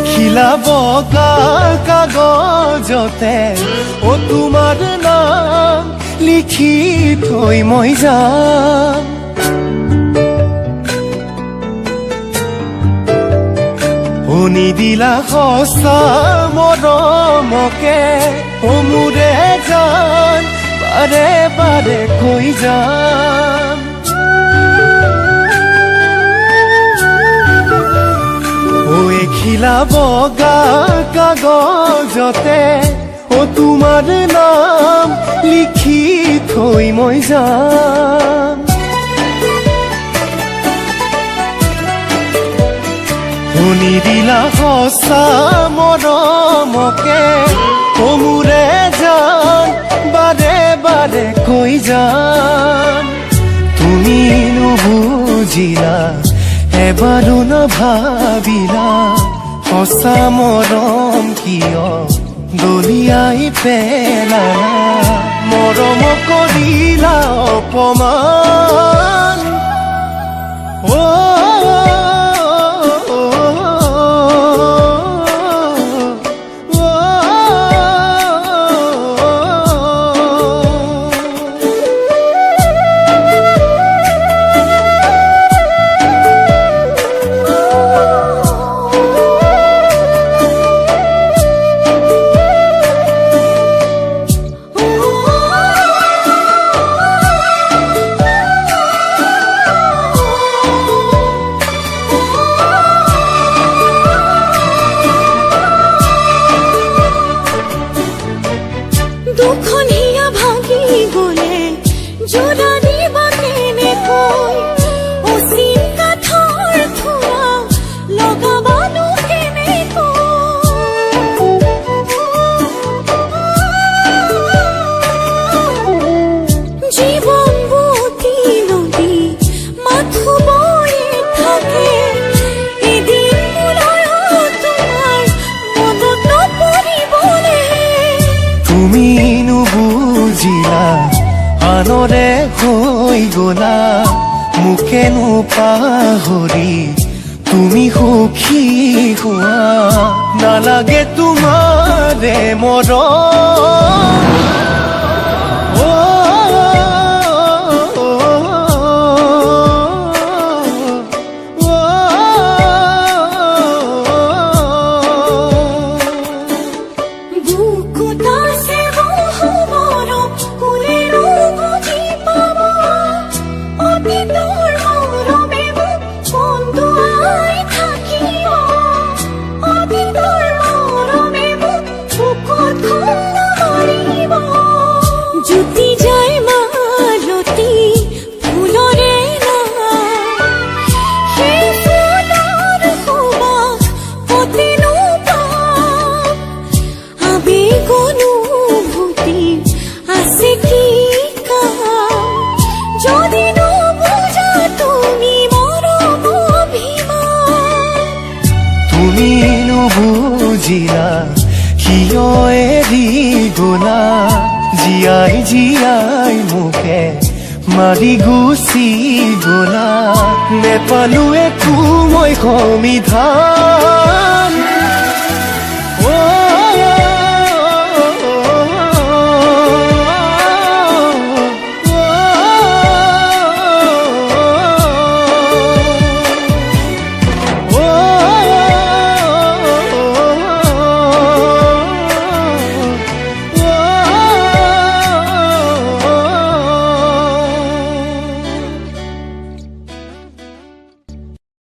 আখila boga kagojote o tumar naam likhi thoi moi jam Oni dila hosa moromoke o mure jan bare bare koi jam আখila boga kagojote o tumar naam likhi thoi moi jam Oni dila hosa moromoke o mure jan bare bare koi jam tumi nubujila এবাৰো নাভাবিলা সঁচা মৰম কিয় দলিয়াই পেলালা মৰম কৰিলা অপমান দুখনিয়া ভাগি গলে জোৰাৰি বাকেনে কৈ অচিন কাঠৰ থোৰা লগাবানো কেনে জীৱন বুটি নদী মাথো বয়ে থাকে এদিন মোলৈ তোমাৰ মনত নপৰিবনে তুমি নুবুজিলা আনৰে হৈ গলা মোকে নোপাহৰি তুমি সুখী হোৱা নালাগে তোমাৰে মৰম জুতি যায় মালতী ফুলৰে সেই ফুলৰ সুবাস কতেনো পাম আবেগ অনুভূতি আছে কি কাম যদি নুবুজা তুমি মৰম অভিমান তুমি নুবুজিলা কিয় এৰি গলা জীয়াই জীয়াই মোকে মাৰি গুচি গলা নেপালো একো মই সমিধান